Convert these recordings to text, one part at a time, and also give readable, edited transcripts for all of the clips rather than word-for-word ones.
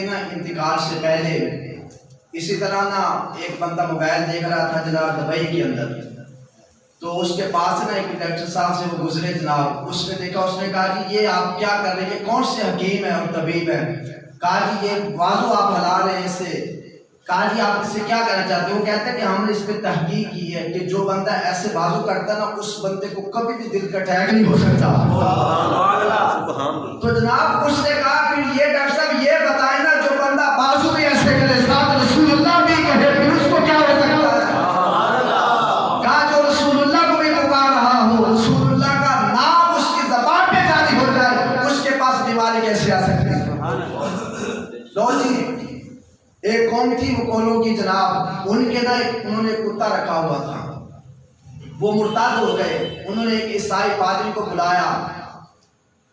نا انتقال سے پہلے اسی طرح نا ایک بندہ موبائل دیکھ رہا تھا جناب دبئی کے اندر، تو اس کے پاس نا ایک ڈاکٹر صاحب سے وہ گزرے جناب، اس نے دیکھا، اس نے کہا جی یہ آپ کیا کر رہے ہیں، یہ کون سے حکیم ہیں اور طبیب ہیں؟ کہا جی یہ بازو آپ ہلا رہے ہیں اس سے۔ کہا جی آپ اس سے کیا کہنا چاہتے ہیں؟ وہ کہتے ہیں کہ ہم نے اس پہ تحقیق کی ہے کہ جو بندہ ایسے بازو کرتا ہے نا اس بندے کو کبھی بھی دل کا اٹیک نہیں ہو سکتا۔ تو جناب اس نے کہا پھر یہ ڈاکٹر صاحب یہ بتائیں نا جو بندہ بازو بھی ایسے کرے ساتھ رسول اللہ بھی کہے پھر اس کو کیا ہو سکتا ہے؟ کہا جو رسول اللہ کو بھی پکار رہا ہو، رسول اللہ کا نام اس کی زبان پہ جاری ہو جائے، اس کے پاس بیماری کیسے آ سکتی ہے؟ لو جی ایک قوم تھی مکولوں کی جناب، ان کے نا انہوں نے کتا رکھا ہوا تھا، وہ مرتد ہو گئے، انہوں نے ایک عیسائی پادری کو بلایا،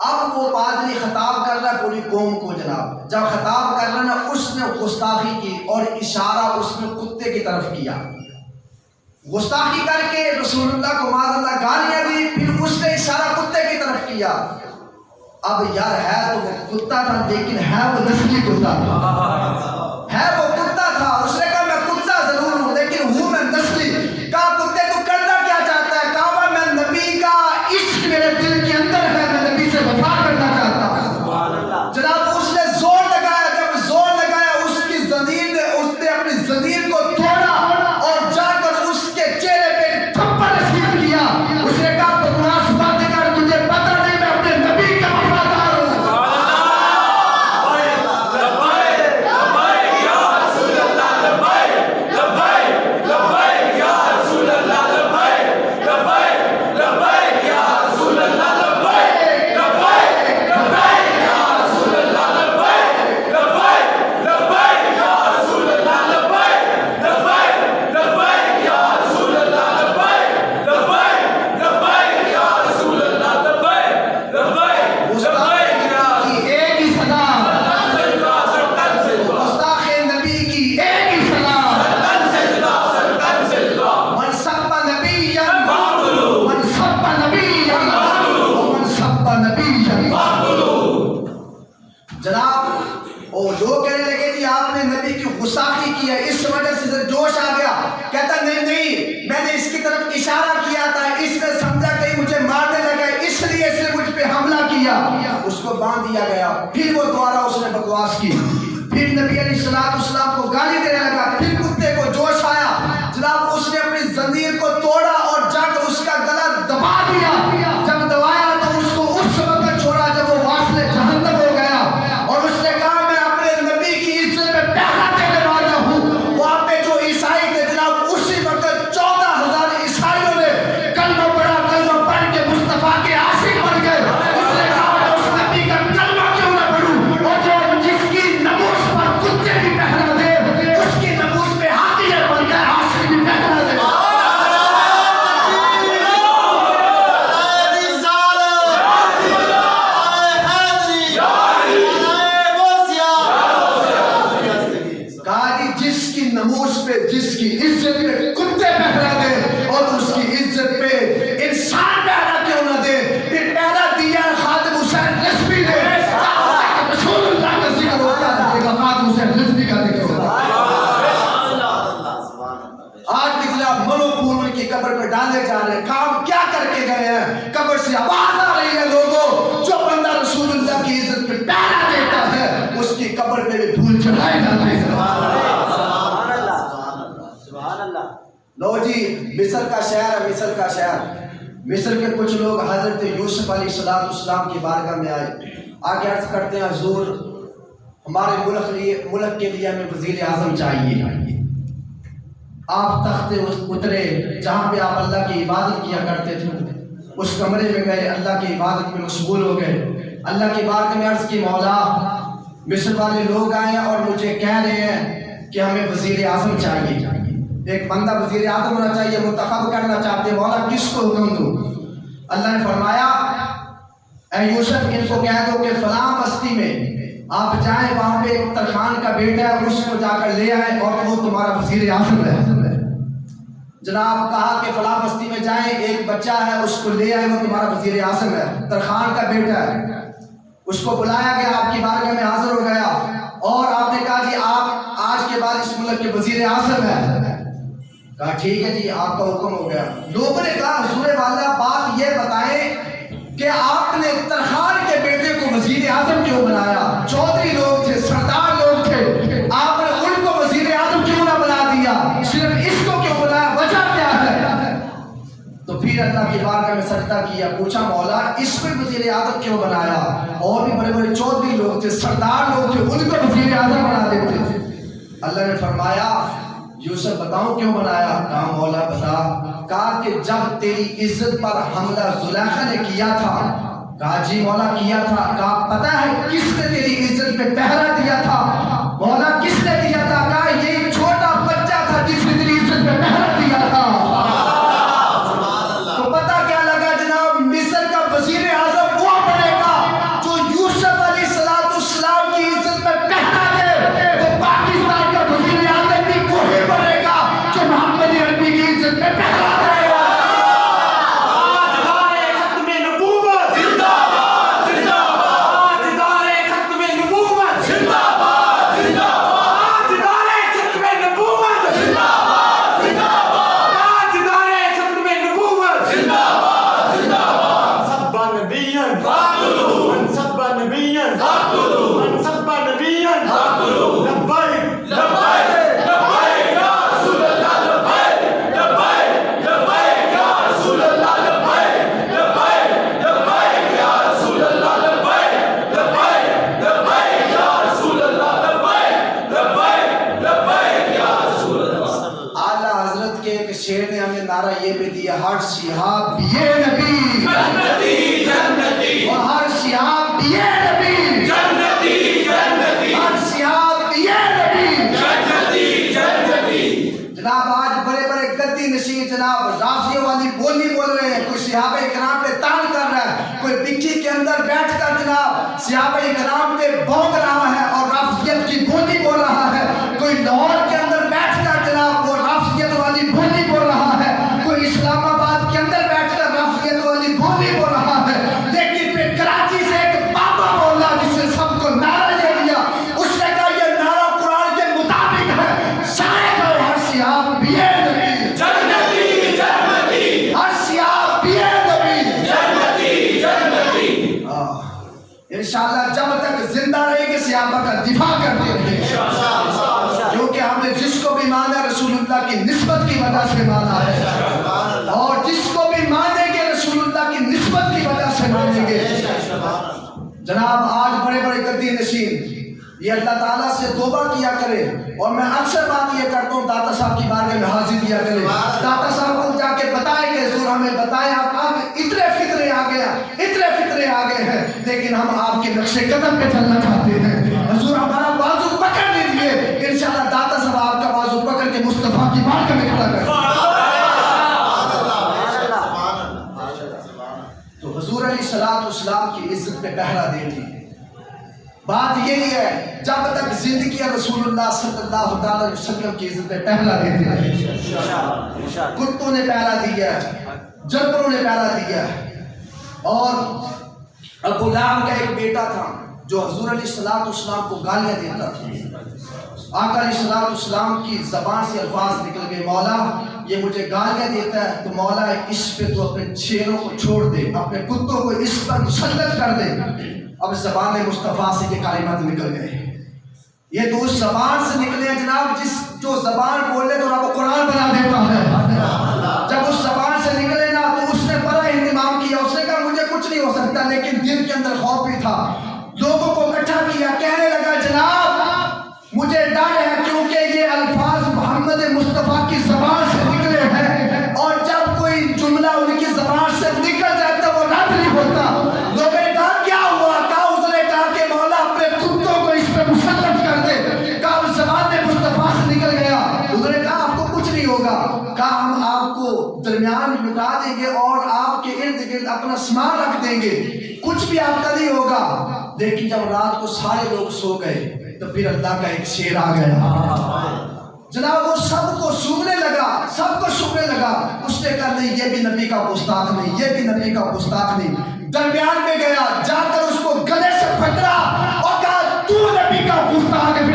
اب وہ پادری خطاب کر رہا ہے پوری قوم کو جناب، جب خطاب کر رہا نا اس نے گستاخی کی اور اشارہ اس نے کتے کی طرف کیا، گستاخی کر کے رسول اللہ کو معاذ اللہ گالیاں دی، پھر اس نے اشارہ کتے کی طرف کیا۔ اب یار ہے تو وہ کتا تھا لیکن ہے وہ نسلی کتا تھا، ہے وہ کتا تھا، اس نے کہا میں کتا ضرور ہوں لیکن ہوں میں نسلی۔ کہا کتے تو کرنا کیا چاہتا ہے؟ کہا میں نبی کا عشق میرے دل کے اندر ہے، میں نبی سے وفا کرنا چاہتا ہوں۔ جناب اس نے زور لگایا، جب زور لگایا اس کی زنجیر نے، اس نے اپنی زنجیر کو توڑا اور جا کر اس کے چہرے پہ تھپڑ رسید کیا۔ اس نے کہا بکواس باتیں کر، تجھے پتہ نہیں میں اپنے نبی کا وفادار ہوں۔ جناب وہ لوگ کہنے لگے جی آپ نے نبی کی گستاخی کی ہے، اس وجہ سے جوش آ گیا، کہتا نہیں میں نے اس کی طرف اشارہ کیا تھا، اس نے سمجھا کہ مجھے مارنے لگا اس لیے اس نے مجھ پہ حملہ کیا، اس کو باندھ دیا گیا۔ پھر وہ دوبارہ اس نے بکواس کی، پھر نبی علیہ السلام کو گالی دینے لگا، پھر کتے کو جوش آیا، جناب اس نے اپنی زنجیر کو توڑا اور جا کر اس کا گلا دبا دیا۔ جب دبایا تو اس کو اس وقت چھوڑا جب وہ واصل جہنم ہو گیا، اور اس نے کہا میں اپنے نبی کی عزت میں پہلا دینے والا ہوں۔ وہاں پہ جو عیسائی تھے جناب اسی وقت 14,000 عیسائیوں نے کلمہ پڑھا، کلمہ پڑھ کے مصطفیٰ کے عاشق بن گئے۔ اس نے کہا میں اس نبی کا کلمہ کیوں نہ پڑھوں، اور جو جس کی ناموس پر کتے بھی پہرا دے اس کی ناموس پہ ہاتھی بن گئے، عاشق بھی پہرا دے۔ ناموس پہ جس کی عزت پہ کتے پہرا دے اور اس کی عزت پہ انسان پہرا کیوں نہ دے، پھر پہرا دیا خادم حسین رضوی نے، رسول اللہ کا ذکر ہوتا ہے، خادم حسین رضوی کا ذکر ہوتا ہے۔ آج نکلا منو پور کی قبر پہ ڈالے جا رہے ہیں، کام کیا کر کے گئے ہیں؟ قبر سے آواز آ رہی ہے لوگوں، جو بندہ رسول اللہ کی عزت پہ پہرا دیتا ہے اس کی قبر پہ بھی پھول چڑھائے جاتے ہیں۔ لو جی مصر کا شہر ہے، مصر کا شہر، مصر کے کچھ لوگ حضرت یوسف علیہ السلام کی بارگاہ میں آئے، آگے عرض کرتے ہیں حضور ہمارے ملک کے لیے ہمیں وزیر اعظم چاہیے۔ آپ تخت اترے جہاں پہ آپ اللہ کی عبادت کیا کرتے تھے، اس کمرے میں گئے، اللہ کی عبادت میں مشغول ہو گئے، اللہ کی بارگاہ میں عرض کی مولا مصر والے لوگ آئے اور مجھے کہہ رہے ہیں کہ ہمیں وزیر اعظم چاہیے، ایک بندہ وزیر اعظم ہونا چاہیے، منتخب کرنا چاہتے ہیں، مولا کس کو حکم دوں؟ اللہ نے فرمایا اے یوسف ان کو کہہ دو کہ فلاں بستی میں آپ جائیں، وہاں پہ ایک ترخان کا بیٹا ہے، اس کو جا کر لے آئیں اور وہ تمہارا وزیر اعظم ہے۔ جناب کہا کہ فلاں بستی میں جائیں، ایک بچہ ہے اس کو لے آئیں، وہ تمہارا وزیر اعظم ہے، ترخان کا بیٹا ہے۔ اس کو بلایا گیا، آپ کی بارگاہ میں حاضر ہو گیا اور آپ نے کہا جی آپ آج کے بعد اس ملک کے وزیر اعظم ہیں. کہا ٹھیک ہے جی آپ کا حکم ہو گیا. لوگوں نے کہا حضور والا بات یہ بتائیں کہ آپ نے ترخان کے بیٹے کو وزیر اعظم کیوں بنایا؟ چودھری لوگ تھے، سردار لوگ تھے، آپ نے ان کو وزیر اعظم کیوں نہ بنا دیا؟ صرف اس کو کیوں بنایا؟ وجہ کیا ہے؟ تو پھر اللہ کی بارگاہ میں سجدہ کیا، پوچھا مولا اس پہ وزیر اعظم کیوں بنایا؟ اور بھی بڑے بڑے چودھری لوگ تھے، سردار لوگ تھے، ان کو وزیر اعظم بنا دیتے. اللہ نے فرمایا یوسف بتاؤں کیوں بنایا؟ کہا مولا بتا. کہا کہ جب تیری عزت پر حملہ زلیخا نے کیا تھا. کہا جی مولا کیا تھا. کہا پتہ ہے کس نے تیری عزت پہ پہرا دیا تھا؟ مولا کس نے دیا تھا؟ کہا یہ چھوٹا بچہ تھا جس نے تیری عزت پہ پہرا دیا تھا. تو پتہ کیا لگا جناب؟ مصر کا وزیر اعظم وہ بنے گا جو یوسف علیہ السلام کی عزت پہ پہرا دے. تو پاکستان کا وزیر اعظم بھی وہی بنے گا جو محمد عربی کی عزت پہ پہرا دے. شیر نے ہمیں نعرہ یہ بھی دیا، ہر سیاح بیے نبی جنتی جنتی، اور ہر سیاح بیے نبی جنتی جنتی، ہر سیاح بیے نبی جنتی جنتی. جناب آج بڑے بڑے گدی نشین جناب رافضیوں والی بولی بول رہے ہیں. کوئی صحابہ کرام پہ تان کر رہا ہے، کوئی پچھی کے اندر بیٹھ کر جناب صحابہ کرام پہ بھونک رہا ہے اور رافضیت کی بولی بول رہا ہے. کوئی لاہور کے اندر بیٹھ کر جناب وہ رافضیت والی بولی بول رہا ہے. کوئی اسلام آباد کے اندر بیٹھ کر رافضیت والی بولی بول رہا ہے. لیکن پھر کراچی سے ایک بابا بولا جس نے سب کو نعرہ دے دیا. اس نے کہا یہ نعرہ قرآن کے مطابق ہے. شاید ہر سیاح بیے نبی جنتی جنتی، ہر سیاح بیے نبی جنتی جنتی. انشاءاللہ جب تک زندہ رہے گے صحابہ کا دفاع کرتے رہیں گے، کیونکہ ہم نے جس کو بھی مانا رسول اللہ کی نسبت کی وجہ سے مانا ہے، اور جس کو بھی مانیں گے رسول اللہ کی نسبت کی وجہ سے مانیں گے. جناب آج بڑے بڑے گدی نشین یہ اللہ تعالیٰ سے توبہ کیا کرے. اور میں اکثر بات یہ کرتا ہوں داتا صاحب کی بارگاہ میں حاضر دیا کرے. داتا صاحب کو جا کے بتائیں کہ حضور ہمیں بتائیں آپ اتنے فطرے آ گئے، اتنے فطرے آ گئے ہیں، لیکن ہم آپ کے نقش قدم پہ چلنا چاہتے ہیں. حضور ہمارا بازو پکڑ لیجیے، انشاءاللہ داتا صاحب آپ کا بازو پکڑ کے مصطفیٰ کی بارگاہ میں کھڑا کریں. تو حضور علیہ السلام کی عزت پہ پہرا دے دی. بات یہی ہے جب تک زندگی رسول اللہ صلی اللہ علیہ وسلم کی عزت پہ پہرا دیتے ہیں. کتوں نے پہرا دیا، جانوروں نے پہرا دیا. اور ابو لہب کا ایک بیٹا تھا جو حضور علیہ السلام کو گالیاں دیتا تھا. آقا علیہ السلام کی زبان سے الفاظ نکل گئے، مولا یہ مجھے گالیاں دیتا ہے تو مولا اس پہ تو اپنے شیروں کو چھوڑ دے، اپنے کتوں کو اس پر مسلط کر دے. اب زبان مصطفیٰ سے یہ کلمات نکل گئے. یہ تو اس زبان سے نکلے ہیں جناب جو زبان بولے تو رب قرآن بنا دیتا ہے. جب اس زبان سے نکلے نا تو اس نے بڑا اہتمام کیا. اس نے کہا مجھے کچھ نہیں ہو سکتا، لیکن دل کے اندر خوف بھی تھا. لوگوں کو اکٹھا کیا، کہنے لگا جناب مجھے ڈر ہے کیونکہ یہ الفاظ محمد مصطفیٰ کی زبان سے نکلے ہیں، اور جب کوئی جملہ ان کی زبان سے نکل جاتا وہ رد نہیں ہوتا. لوگوں نے کہا کیا ہوا؟ کہا اس نے کہا کہ مولا اپنے کتوں کو اس پہ مسلط کر دے. کہا اس زبان مصطفیٰ سے نکل گیا. انہوں نے کہا آپ کو کچھ نہیں ہوگا. کہا ہم آپ کو درمیان مٹا دیں گے اور آپ کے ارد گرد اپنا سامان رکھ دیں گے، کچھ بھی آپ کا نہیں ہوگا. لیکن جب رات کو سارے لوگ سو گئے تو پھر اللہ کا ایک شیر آ گیا. جناب وہ سب کو سونگنے لگا، سب کو سونگنے لگا. اس نے کہا نہیں یہ بھی نبی کا گستاخ نہیں، یہ بھی نبی کا گستاخ نہیں. درمیان میں گیا، جا کر اس کو گلے سے پکڑا اور کہا تو نبی کا گستاخ